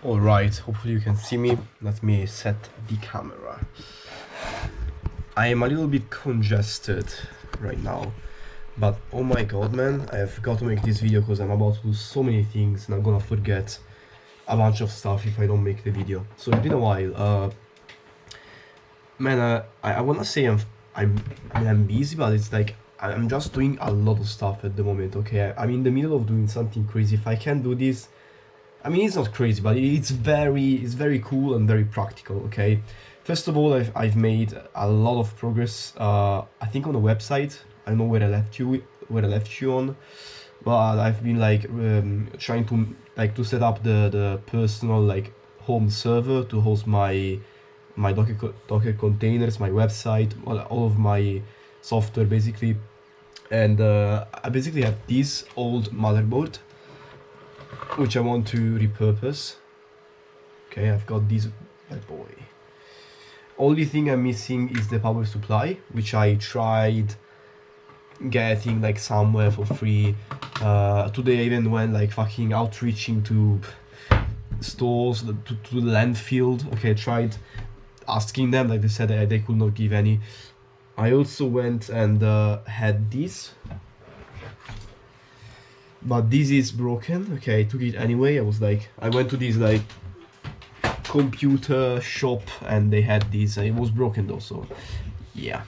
Alright, hopefully you can see me. Let me set the camera. I am a little bit congested right now, but oh my god, man, I've got to make this video because I'm about to do so many things and I'm gonna forget a bunch of stuff if I don't make the video. So it's been a while. Man, I wanna say I'm busy, but it's like I'm just doing a lot of stuff at the moment. Okay, I'm in the middle of doing something crazy. If I can't do this, I mean, it's not crazy, but it's very cool and very practical. Okay, first of all, I've made a lot of progress. I think on the website. I don't know where I left you on, but I've been like trying to set up the personal like home server to host my Docker containers, my website, all of my software basically. And I basically have this old motherboard which I want to repurpose. Okay, I've got this bad boy. Only thing I'm missing is the power supply, which I tried getting like somewhere for free. Today I even went like fucking outreaching to stores, to the landfill. Okay, I tried asking them, like they said they could not give any. I also went and had this, but this is broken. Okay, I took it anyway. I went to this like computer shop and they had this and it was broken though, so yeah.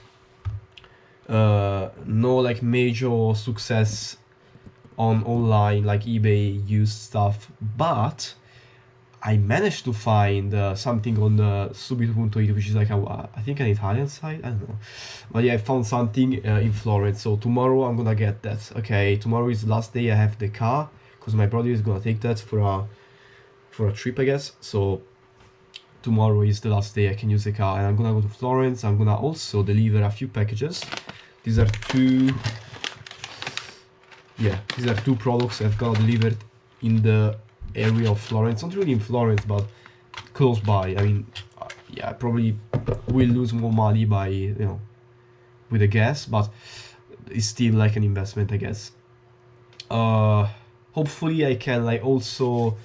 No like major success on online like eBay used stuff, but I managed to find something on subito.it, which is like I think an Italian site, I don't know, but yeah, I found something in Florence. So tomorrow I'm gonna get that. Okay, tomorrow is the last day I have the car because my brother is gonna take that for a trip, I guess. So tomorrow is the last day I can use the car, and I'm gonna go to Florence. I'm gonna also deliver a few packages. These are two products I've got delivered in the area of Florence. Not really in Florence, but close by. I mean, yeah, I probably will lose more money by, with the gas, but it's still like an investment, I guess. Hopefully I can like also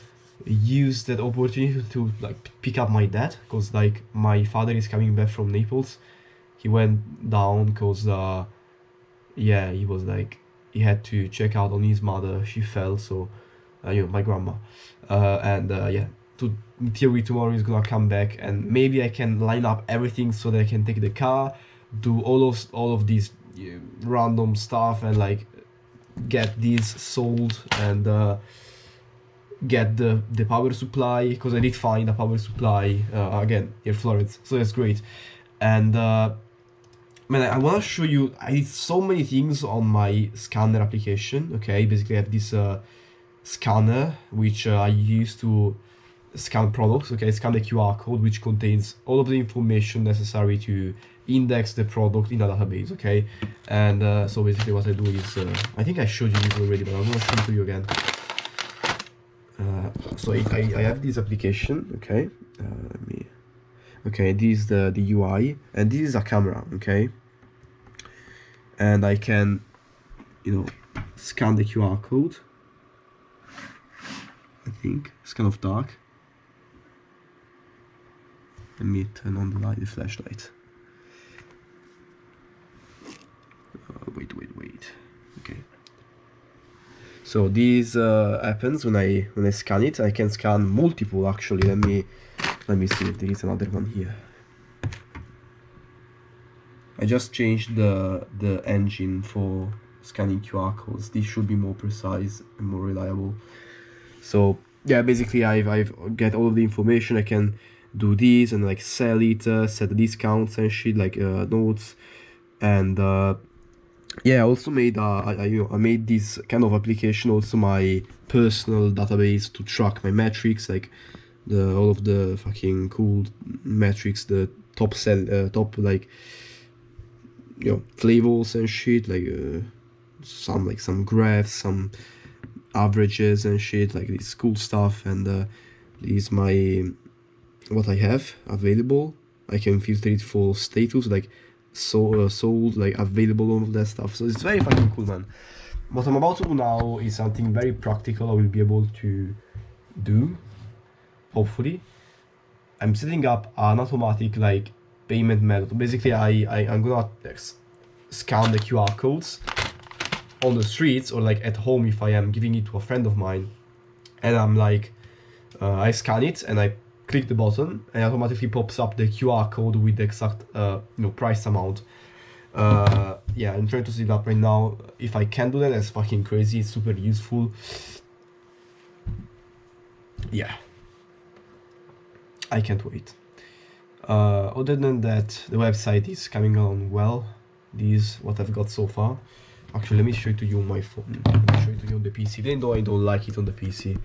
use that opportunity to like pick up my dad, because like my father is coming back from Naples. He went down because yeah, he was like, he had to check out on his mother. She fell, so my grandma, and yeah, in theory tomorrow he's gonna come back, and maybe I can line up everything so that I can take the car, do all of these random stuff, and like get these sold, and get the power supply, because I did find a power supply again near Florence, so that's great. And man, I want to show you, I did so many things on my scanner application. Okay, basically I have this scanner which I use to scan products. Okay, scan the QR code which contains all of the information necessary to index the product in a database. Okay, and so basically what I do is I think I showed you this already, but I'm gonna show it to you again. So I have this application. Okay, okay, this is the UI, and this is a camera. Okay, and I can scan the QR code. I think it's kind of dark. Let me turn on the flashlight. Wait. Okay. So this happens when I scan it. I can scan multiple actually. Let me see if there is another one here. I just changed the engine for scanning QR codes. This should be more precise and more reliable. So yeah, basically I've get all of the information. I can do this and like sell it, set discounts and shit, like notes, and yeah, I also made I made this kind of application also my personal database to track my metrics, like all of the fucking cool metrics, the top like flavors and shit, like some graphs, some averages and shit, like this cool stuff. And this is what I have available. I can filter it for status, like sold, like available, all of that stuff. So it's very fucking cool, man. What I'm about to do now is something very practical I will be able to do. hopefully, I'm setting up an automatic like payment method. Basically, I'm gonna scan the QR codes on the streets or like at home if I am giving it to a friend of mine, and I'm like, I scan it and I click the button and it automatically pops up the QR code with the exact price amount. Yeah, I'm trying to set it up right now. If I can do that, that's fucking crazy. It's super useful. Yeah, I can't wait. Other than that, the website is coming along well. This is what I've got so far. Actually, let me show it to you on my phone. Let me show it to you on the PC. Even though I don't like it on the PC,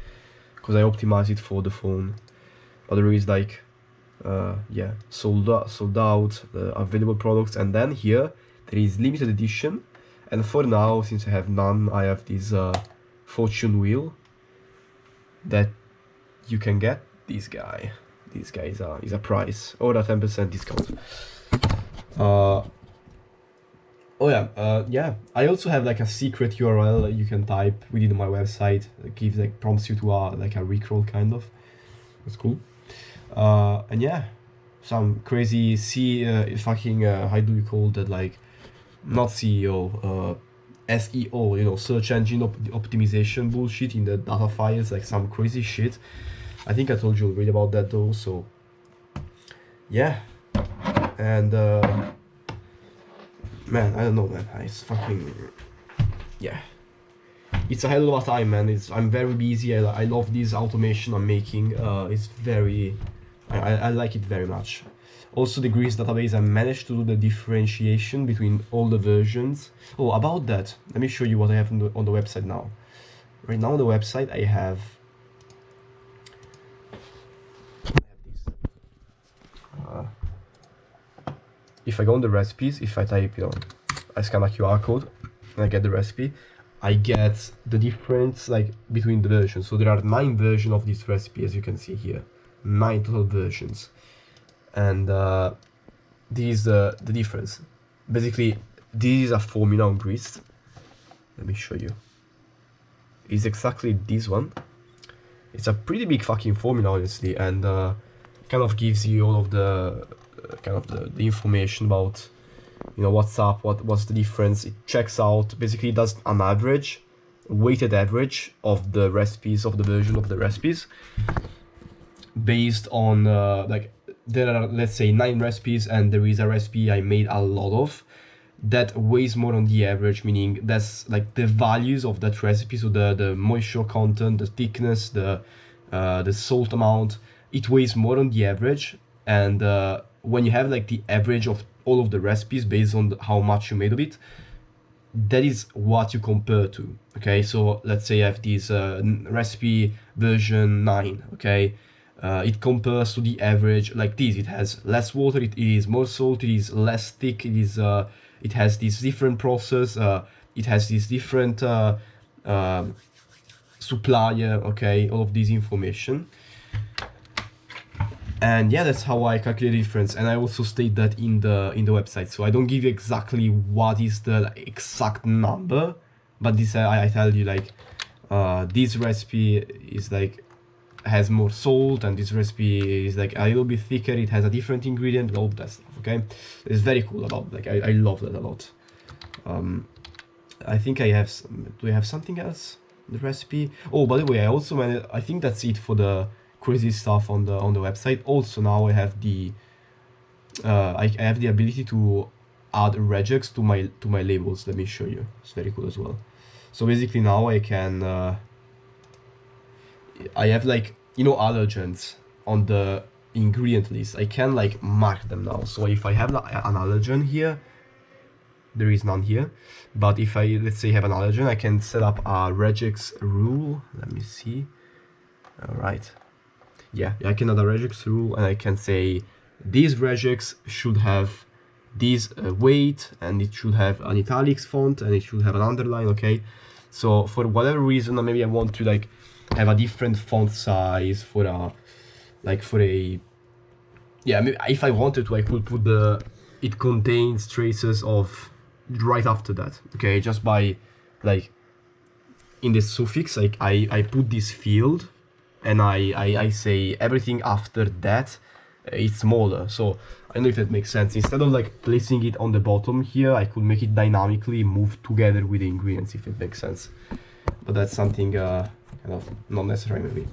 because I optimize it for the phone. But there is like, yeah, sold out, available products, and then here there is limited edition. And for now, since I have none, I have this fortune wheel that you can get. This guy is a price or a 10% discount. Oh yeah, yeah. I also have like a secret URL that you can type within my website. That gives like prompts you to like a Rickroll kind of. That's cool. And yeah, some crazy fucking how do you call that, like not CEO, SEO, you know, search engine optimization bullshit in the data files, like some crazy shit. I think I told you already about that though. So yeah, and man, I don't know, man. It's fucking, yeah. It's a hell of a time, man. I'm very busy. I love this automation I'm making. It's very, I like it very much. Also, the Grease database, I managed to do the differentiation between all the versions. Oh, about that, let me show you what I have on the website now. Right now on the website, I have this. If I go on the recipes, if I type, I scan a QR code and I get the recipe, I get the difference like between the versions. So there are 9 versions of this recipe, as you can see here, 9 total versions, and this is the difference. Basically, this is a formula on Grease. Let me show you. It's exactly this one. It's a pretty big fucking formula, honestly, and kind of gives you all of the the information about, what's up, what's the difference. It checks out, basically does an average, weighted average of the recipes, of the version of the recipes, based on like there are, let's say, 9 recipes, and there is a recipe I made a lot of that weighs more on the average, meaning that's like the values of that recipe, so the moisture content, the thickness, the salt amount, it weighs more on the average. And when you have like the average of all of the recipes based on how much you made of it, that is what you compare to. Okay, so let's say I have this recipe version 9. Okay, it compares to the average like this. It has less water, it is more salt, it is less thick, it has this different process, it has this different supplier. Okay, all of this information. And yeah, that's how I calculate the difference, and I also state that in the website. So I don't give you exactly what is the exact number, but this I tell you like this recipe is like has more salt, and this recipe is like a little bit thicker, it has a different ingredient, all of that stuff. Okay, it's very cool about, like, I love that a lot. I think I have do I have something else, the recipe? Oh, by the way, I also managed, I think that's it for the crazy stuff on the website. Also, now I have the I have the ability to add regex to my labels. Let me show you. It's very cool as well. So basically now I can I have, like, allergens on the ingredient list. I can like mark them now. So if I have an allergen here, there is none here, but if I, let's say, have an allergen, I can set up a regex rule. Let me see. All right. Yeah, I can add a regex rule, and I can say this regex should have this weight, and it should have an italics font, and it should have an underline. Okay, so for whatever reason, maybe I want to like have a different font size for a yeah, maybe if I wanted to, I could put it contains traces of right after that. Okay, just by like in the suffix, like I put this field, and I say everything after that it's smaller. So I don't know if that makes sense. Instead of like placing it on the bottom here, I could make it dynamically move together with the ingredients, if it makes sense. But that's something kind of not necessary maybe.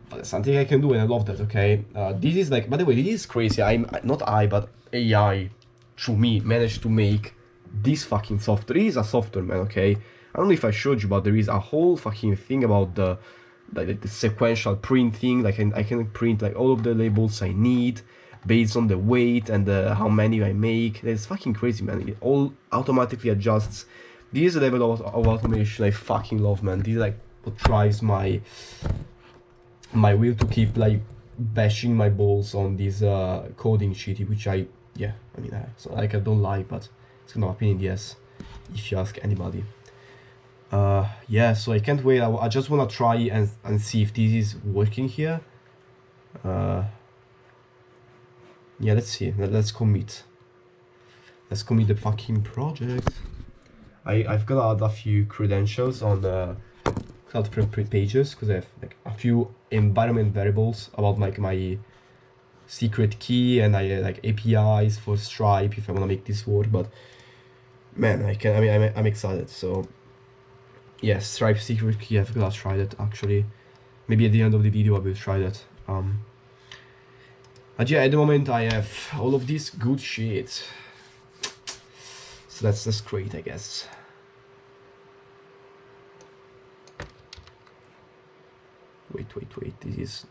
But that's something I can do, and I love that. Okay, this is like, by the way, this is crazy. But AI, through me, managed to make this fucking software. It is a software, man. Okay, I don't know if I showed you, but there is a whole fucking thing about the sequential printing. Like I can print like all of the labels I need based on the weight and how many I make. That's fucking crazy, man. It all automatically adjusts. This is a level of automation I fucking love, man. This is like what drives my will to keep like bashing my balls on this coding shitty, which I mean, it's not like I don't like, but it's kind of opinion, yes, if you ask anybody. Yeah, so I can't wait. I just want to try and see if this is working here. Yeah, let's see. Let's commit. Let's commit the fucking project. I've got to add a few credentials on the CloudFrame pages, because I have like a few environment variables about like my secret key, and I like APIs for Stripe if I want to make this work. But man, I'm excited. So yes, Stripe secret key, I've got to try that actually. Maybe at the end of the video I will try that. But yeah, at the moment I have all of this good shit. So that's great, I guess. Wait, this is...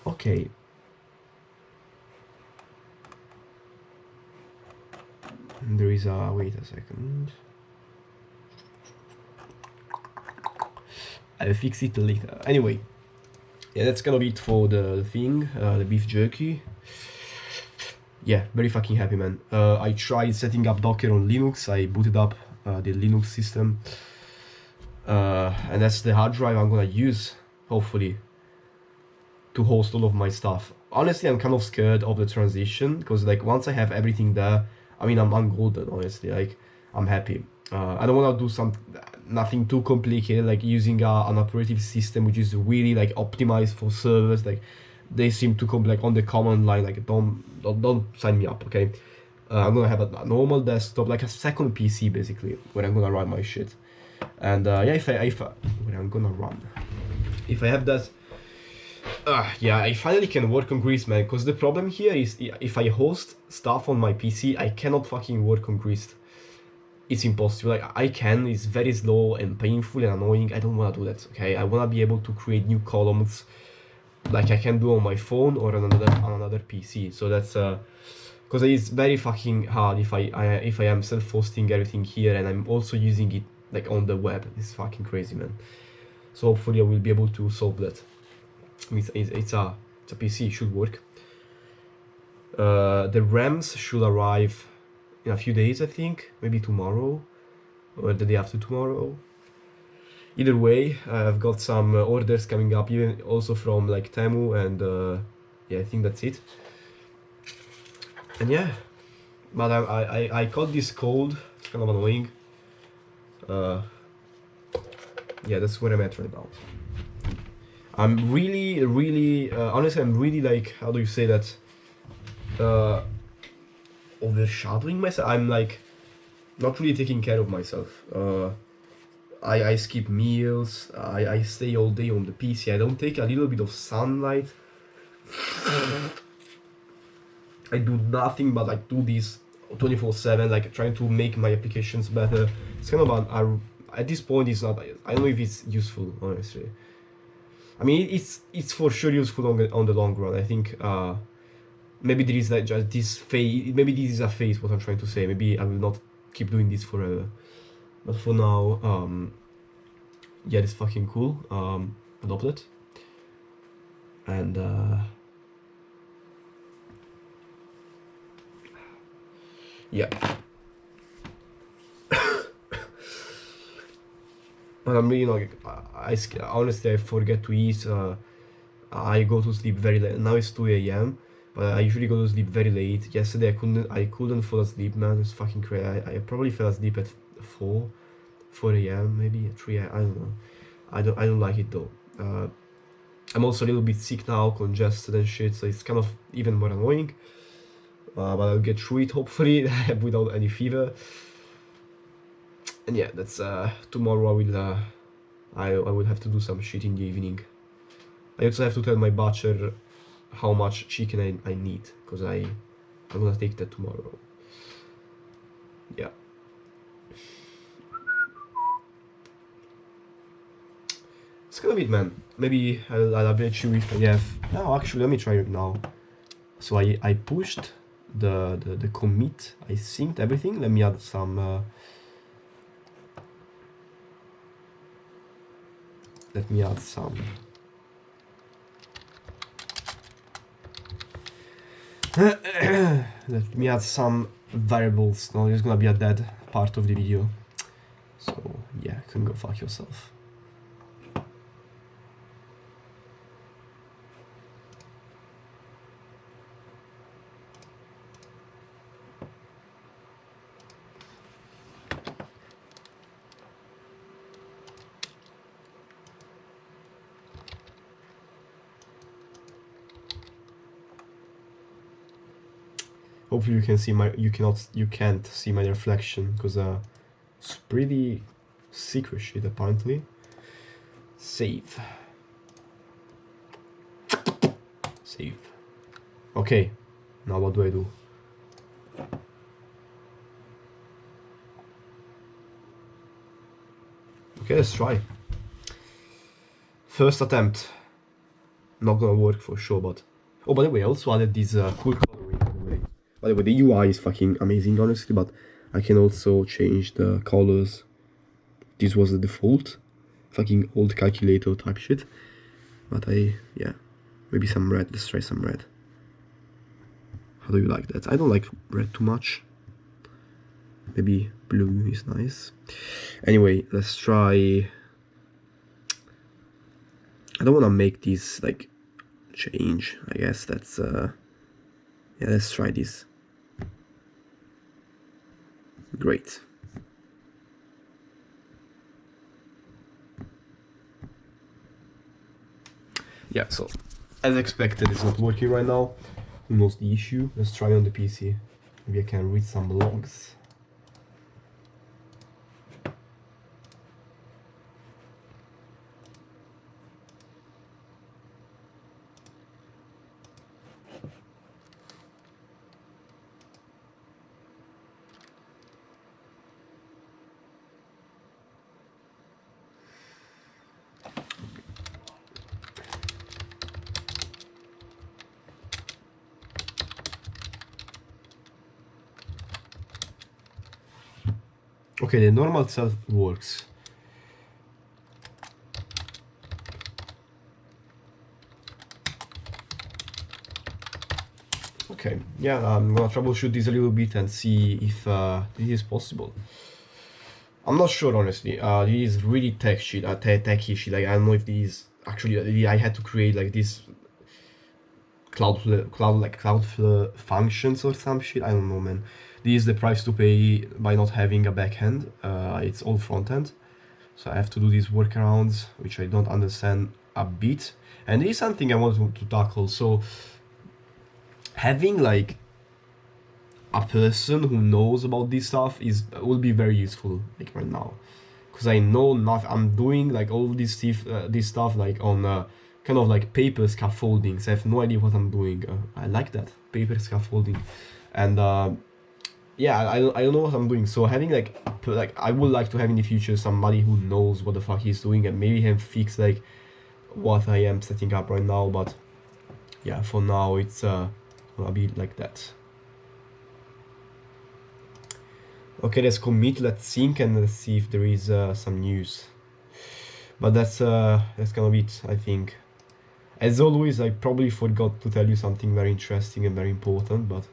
Okay. And there is a... Wait a second. I'll fix it later. Anyway. Yeah, that's gonna be it for the thing, the beef jerky. Yeah, very fucking happy, man. I tried setting up Docker on Linux. I booted up the Linux system. And that's the hard drive I'm gonna use, hopefully, to host all of my stuff. Honestly, I'm kind of scared of the transition, because like once I have everything there, I mean, I'm golden, honestly. Like, I'm happy. I don't want to do nothing too complicated, like using an operative system which is really like optimized for servers. Like, they seem to come like on the command line. Like, don't sign me up, okay? I'm gonna have a normal desktop, like a second PC basically, where I'm gonna run my shit. And yeah, where I'm gonna run, if I have that, yeah, I finally can work on Grease, man. Because the problem here is, if I host stuff on my PC, I cannot fucking work on Grease. It's impossible. Like, I can, it's very slow and painful and annoying. I don't want to do that, okay? I want to be able to create new columns like I can do on my phone or on another PC. So that's because it's very fucking hard if I am self-hosting everything here and I'm also using it like on the web. It's fucking crazy, man. So hopefully I will be able to solve that. It's a PC, it should work. The RAMs should arrive in a few days, I think, maybe tomorrow or the day after tomorrow. Either way, I've got some orders coming up, even also from like Temu, and yeah, I think that's it. And yeah, but I caught this cold. It's kind of annoying. Yeah, that's where I'm at right now. I'm really honestly, I'm really like, how do you say that, overshadowing myself. I'm like not really taking care of myself. I skip meals. I stay all day on the PC. I don't take a little bit of sunlight. I do nothing but like do this 24/7, like trying to make my applications better. It's kind of at this point it's not, I don't know if it's useful, honestly. I mean, it's for sure useful on the long run. I think maybe there is like just this phase, maybe this is a phase, what I'm trying to say. Maybe I will not keep doing this forever. But for now, yeah, it's fucking cool. Adopt it. And yeah. But I'm really like, honestly, I forget to eat. I go to sleep very late. Now it's 2 a.m. But I usually go to sleep very late. Yesterday I couldn't fall asleep, man. It's fucking crazy. I probably fell asleep at 4 a.m. maybe 3 a.m. I don't know. I don't like it though. I'm also a little bit sick now, congested and shit, so it's kind of even more annoying. But I'll get through it hopefully without any fever. And yeah, that's tomorrow I will have to do some shit in the evening. I also have to tell my butcher how much chicken I need, because I'm gonna take that tomorrow. Yeah. It's gonna be it, man. Maybe I'll update you if I have... No, actually, let me try it now. So I pushed the commit. I synced everything. Let me add some... let me add some... let me add some variables. No, it's gonna be a dead part of the video. So, yeah, can go fuck yourself. Hopefully you can see my... you can't see my reflection, because it's pretty secret shit apparently. Save. Save. Okay, now what do I do? Okay, let's try. First attempt. Not gonna work for sure, but... Oh, by the way, I also added this cool coloring, by the way. By the way, the UI is fucking amazing, honestly, but I can also change the colors. This was the default. Fucking old calculator type shit. But yeah. Maybe some red. Let's try some red. How do you like that? I don't like red too much. Maybe blue is nice. Anyway, let's try... I don't want to make this, like, change. I guess that's... yeah, let's try this. Great. Yeah, so as expected, it's not working right now. Who knows the issue? Let's try on the PC. Maybe I can read some logs. Okay, the normal cell works. Okay, yeah, I'm gonna troubleshoot this a little bit and see if this is possible. I'm not sure, honestly. This is really techy shit. Like, I don't know if this is actually... I had to create like this cloud functions or some shit. I don't know, man. This is the price to pay by not having a backend. It's all front end, so I have to do these workarounds, which I don't understand a bit. And this is something I want to tackle. So having like a person who knows about this stuff will be very useful, like right now, because I know not... I'm doing like all this stuff like on kind of like paper scaffolding, so I have no idea what I'm doing. I like that, paper scaffolding. And yeah, I don't know what I'm doing. So having like I would like to have in the future somebody who knows what the fuck he's doing, and maybe him fix like what I am setting up right now. But yeah, for now it's gonna be like that. Okay, let's commit, let's sync, and let's see if there is some news. But that's gonna be it, I think. As always, I probably forgot to tell you something very interesting and very important, but...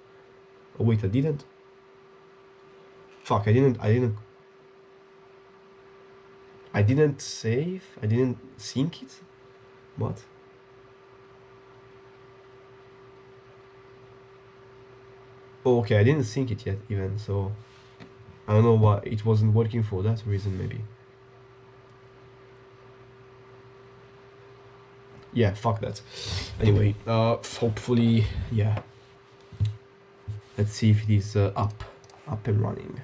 Oh wait, I didn't... Fuck, I didn't save? I didn't sync it? What? Oh, okay, I didn't sync it yet even, so... I don't know why it wasn't working for that reason, maybe. Yeah, fuck that. Anyway, hopefully, yeah. Let's see if it is up and running.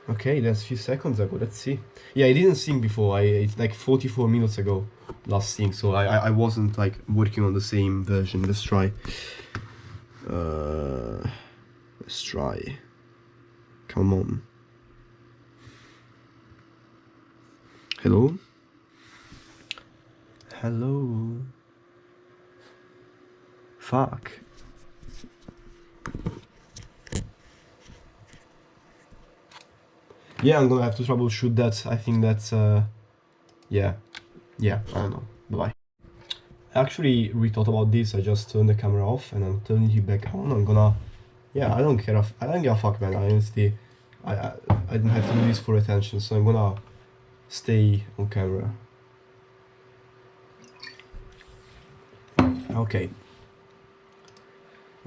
Okay, that's a few seconds ago. Let's see. Yeah, I didn't sing before. It's like 44 minutes ago, last thing. So I wasn't like working on the same version. Let's try. Let's try. Come on. Hello. Hello. Fuck. Yeah, I'm gonna have to troubleshoot that. I think that's yeah, I don't know. Bye. I actually rethought about this. I just turned the camera off and I'm turning it back on. I'm gonna, yeah, I don't care. I don't give a fuck, man. I honestly, I don't have to do this for attention, so I'm gonna stay on camera. Okay.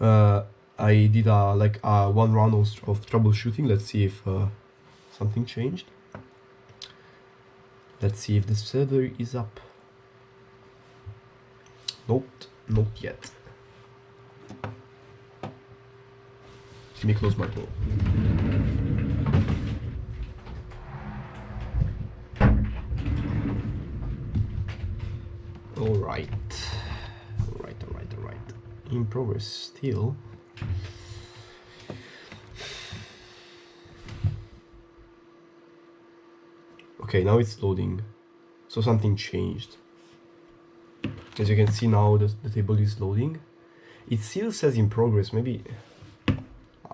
I did like one round of troubleshooting. Let's see if something changed. Let's see if the server is up. Nope, not yet. Let me close my door. Alright. In progress still. Okay, now it's loading. So something changed. As you can see now, the table is loading. It still says in progress. Maybe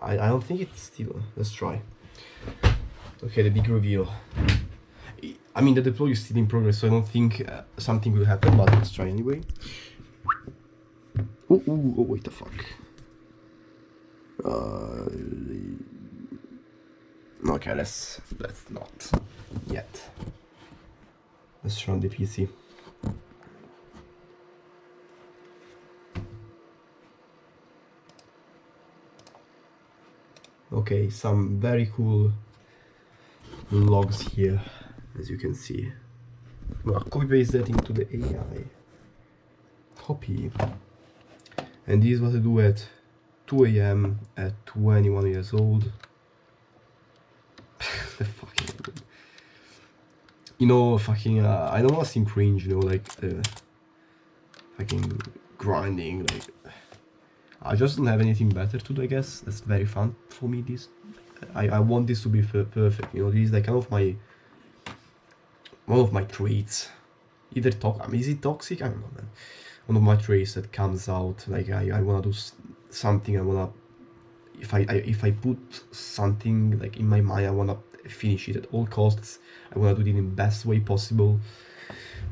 I don't think it's still. Let's try. Okay, the big reveal. I mean, the deploy is still in progress, so I don't think something will happen, but let's try anyway. Oh, wait the fuck. Okay, let's not yet. Let's run the PC. Okay, some very cool logs here, as you can see. Well, copy paste that into the AI. Copy. And this is what I do at 2 AM at 21 years old. The fucking, you know, fucking, I don't want to seem cringe, you know, like, fucking grinding, like, I just don't have anything better to do, I guess. That's very fun for me, this. I want this to be perfect, you know, this is like kind of one of my traits. Either is it toxic? I don't know, man. One of my traits that comes out, like, I wanna do something, I wanna, if I put something, like, in my mind, I wanna finish it at all costs, I wanna do it in the best way possible,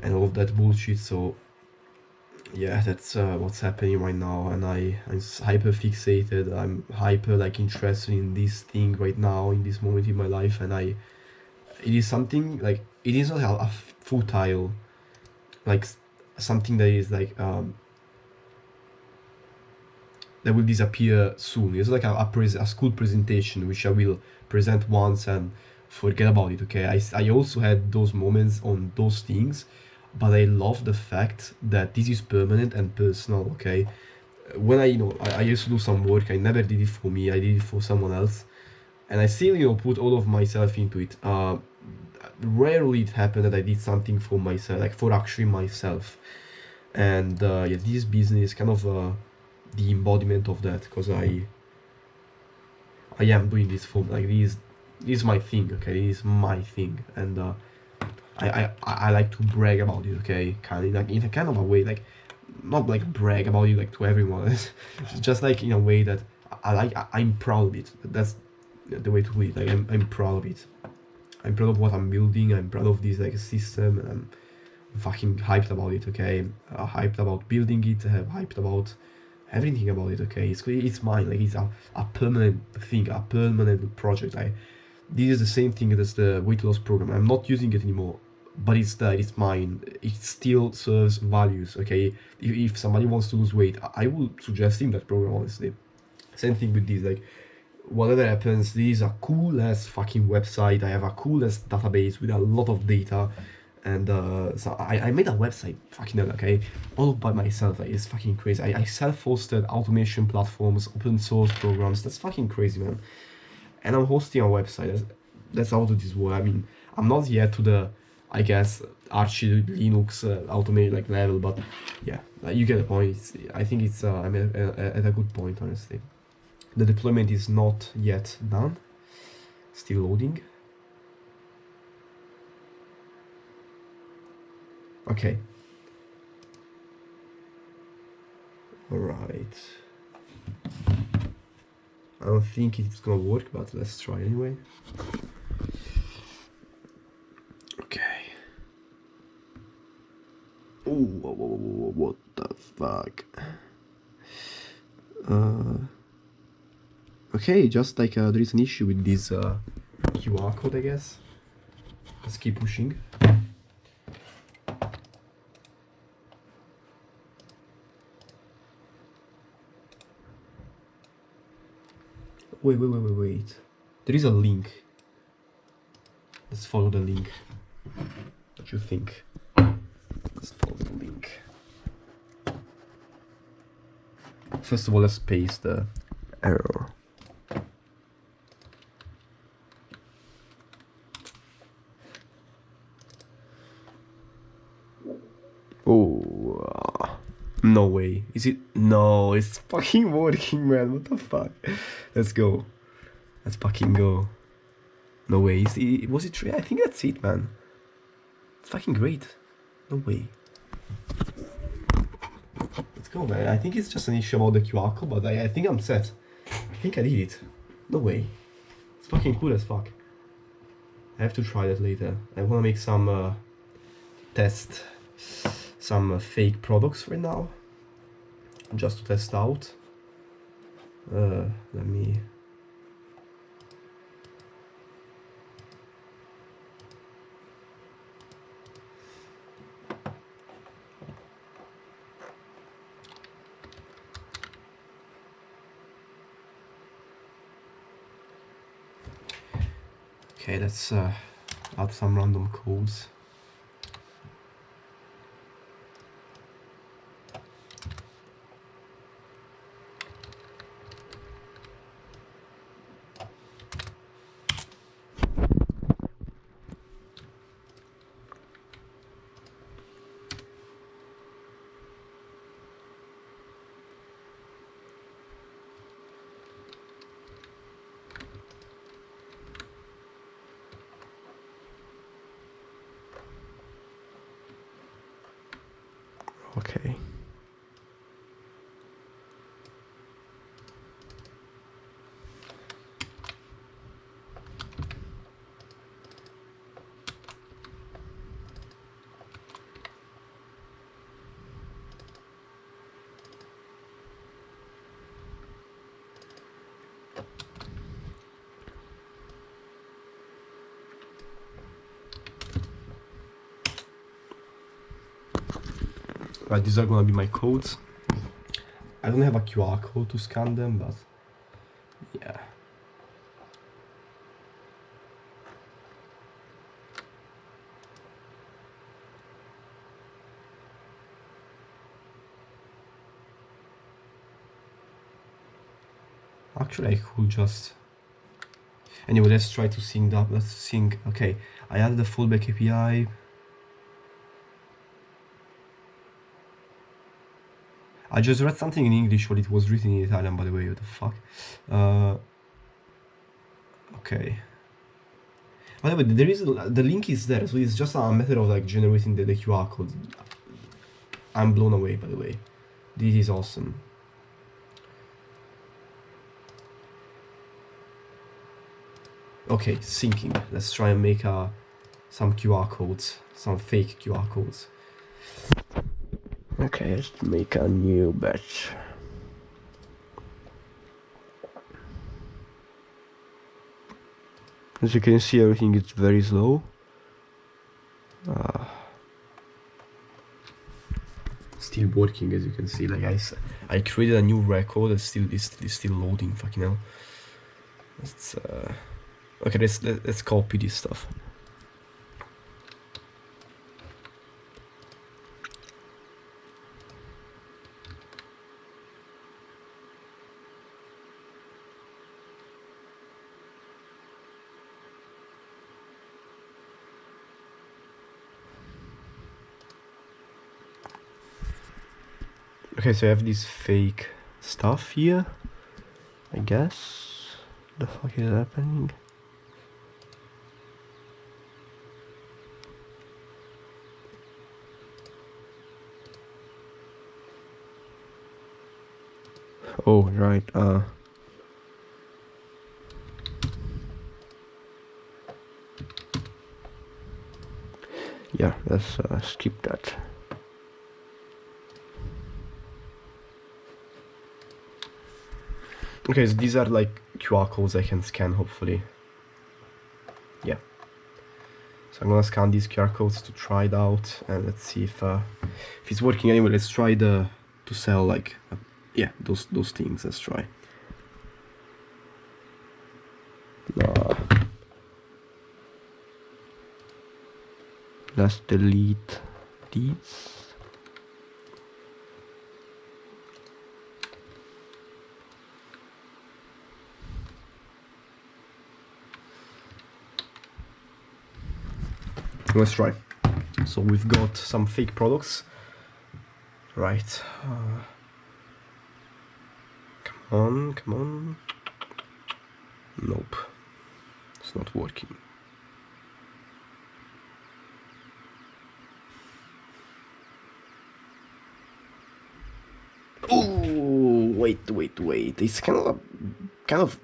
and all of that bullshit, so, yeah, that's what's happening right now, and I'm hyper fixated, I'm hyper, like, interested in this thing right now, in this moment in my life, and it is something, like, it is not a futile, like, something that is, like, that will disappear soon. It's like a school presentation which I will present once and forget about it, okay? I also had those moments on those things, but I love the fact that this is permanent and personal, okay? When I used to do some work, I never did it for me, I did it for someone else, and I still, put all of myself into it. Rarely it happened that I did something for myself, like for actually myself, and yeah, this business is kind of the embodiment of that, because I am doing this for, like, this is my thing, okay? This is my thing, and I like to brag about it, okay? Kind of, like, in a kind of a way, like, not like brag about it like to everyone. It's just like in a way that I'm proud of it. That's the way to do it. Like, I'm proud of it. I'm proud of what I'm building. I'm proud of this, like, system, and I'm fucking hyped about it, okay? Hyped about building it. Hyped about everything about it, okay? It's mine. Like, it's a permanent thing, a permanent project. This is the same thing as the weight loss program. I'm not using it anymore, but it's there. It's mine. It still serves values, okay? If somebody wants to lose weight, I will suggest him that program, honestly. Same thing with this, like, whatever happens, this is a cool ass fucking website. I have a cool ass database with a lot of data, and so I made a website, fucking hell, okay, all by myself. Like, it's fucking crazy. I self-hosted automation platforms, open source programs. That's fucking crazy, man. And I'm hosting a website. That's how this works. I mean, I'm not yet to the, I guess, Archie Linux automate like level, but yeah, you get the point. I think it's I'm at a good point, honestly. The deployment is not yet done. Still loading. Okay. Alright. I don't think it's gonna work, but let's try anyway. Okay. Oh, what the fuck? Okay, just like there is an issue with this QR code, I guess. Let's keep pushing. Wait. There is a link. Let's follow the link. What do you think? Let's follow the link. First of all, let's paste the error. Oh, no way. Is it? No, it's fucking working, man. What the fuck? Let's go. Let's fucking go. No way. Was it true? I think that's it, man. It's fucking great. No way. Let's go, man. I think it's just an issue about the QR code, but I think I'm set. I think I did it. No way. It's fucking cool as fuck. I have to try that later. I wanna make some test some fake products right now, just to test out. Let me. Okay, let's add some random codes. Okay. Right, these are gonna be my codes. I don't have a QR code to scan them, but yeah. Actually, I could just. Anyway, let's try to sync up. Let's sync. Okay, I added the fallback API. I just read something in English, but it was written in Italian, by the way. What the fuck? Okay. By the way, there is the link is there, so it's just a method of like generating the QR code. I'm blown away, by the way. This is awesome. Okay, syncing. Let's try and make some QR codes, some fake QR codes. Okay, let's make a new batch. As you can see, everything is very slow. Still working, as you can see. Like I created a new record. It's still loading. Fucking hell. Let's okay, let's copy this stuff. Okay, so I have this fake stuff here, I guess. The fuck is happening? Oh, right, yeah, let's skip that. Okay, so these are like QR codes I can scan, hopefully. Yeah. So I'm gonna scan these QR codes to try it out, and let's see if it's working. Anyway, let's try to sell like yeah, those things. Let's try. Let's delete these. Let's try. So we've got some fake products, right? Come on. Nope, it's not working. Oh, wait. It's kind of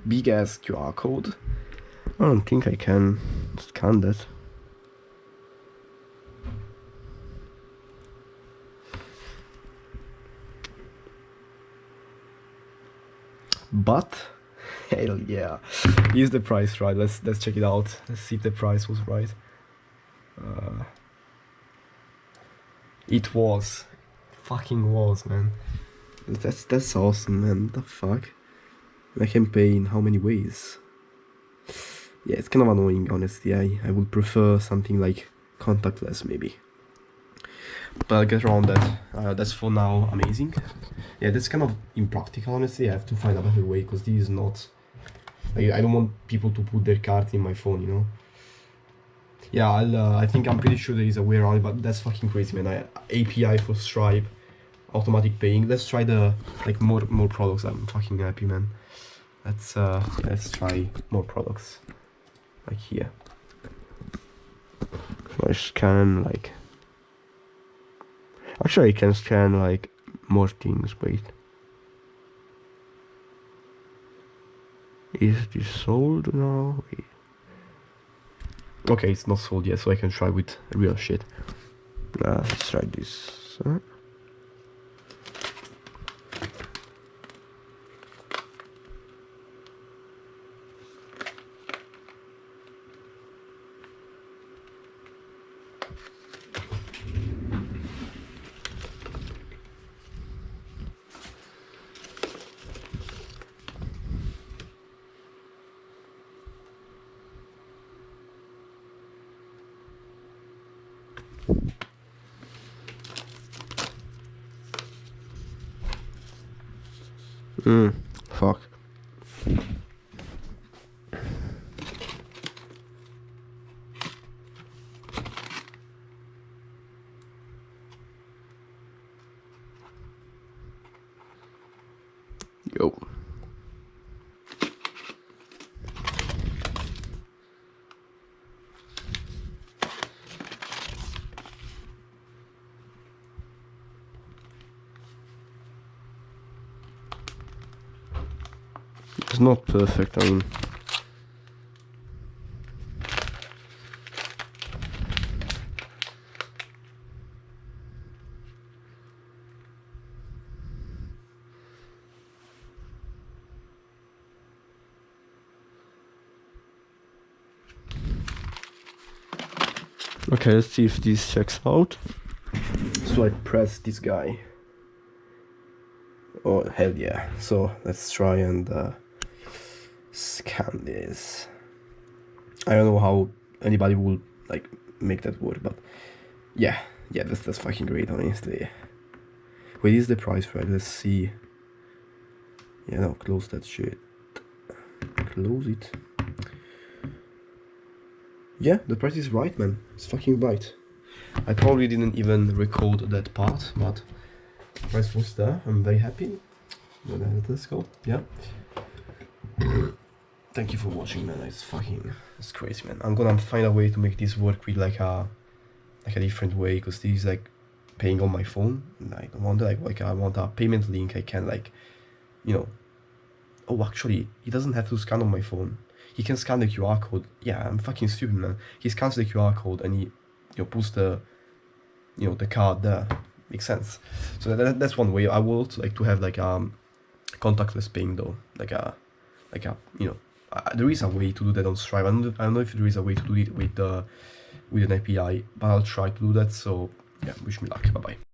big ass QR code. I don't think I can scan that. But hell yeah, is the price right? Let's check it out. Let's see if the price was right. It was, fucking was, man. That's awesome, man. The fuck? I can pay in how many ways? Yeah, it's kind of annoying, honestly. I would prefer something like contactless, maybe. But I'll get around that. That's for now amazing. Yeah, that's kind of impractical, honestly. I have to find a better way, because this is not... I don't want people to put their card in my phone, you know? Yeah, I'm pretty sure there is a way around it, but that's fucking crazy, man. API for Stripe, automatic paying. Let's try the, like, more products. I'm fucking happy, man. Let's try more products. Like here. So I scan, like... Actually, I can scan, like, more things. Wait. Is this sold now? Wait. Okay, it's not sold yet, so I can try with real shit. Let's try this. Fuck. Yo. It's not perfect, I mean. Okay, let's see if this checks out. So I press this guy. Oh, hell yeah. So let's try and scan this. I don't know how anybody would like make that work, but yeah, that's fucking great, honestly. Wait, is the price right? Let's see. Yeah, no, close that shit. Close it. Yeah, the price is right, man. It's fucking right. I probably didn't even record that part, but the price was there. I'm very happy. Let's go. Yeah. Thank you for watching, man. It's crazy, man. I'm gonna find a way to make this work with like a different way, because this is like paying on my phone. And I don't want like I want a payment link. I can like, you know. Oh, actually, he doesn't have to scan on my phone. He can scan the QR code. Yeah, I'm fucking stupid, man. He scans the QR code and he, puts the, the card there. Makes sense. So that's one way. I would also like to have like contactless paying though, there is a way to do that on Stripe. I don't know if there is a way to do it with an API, but I'll try to do that. So yeah, wish me luck. Bye bye.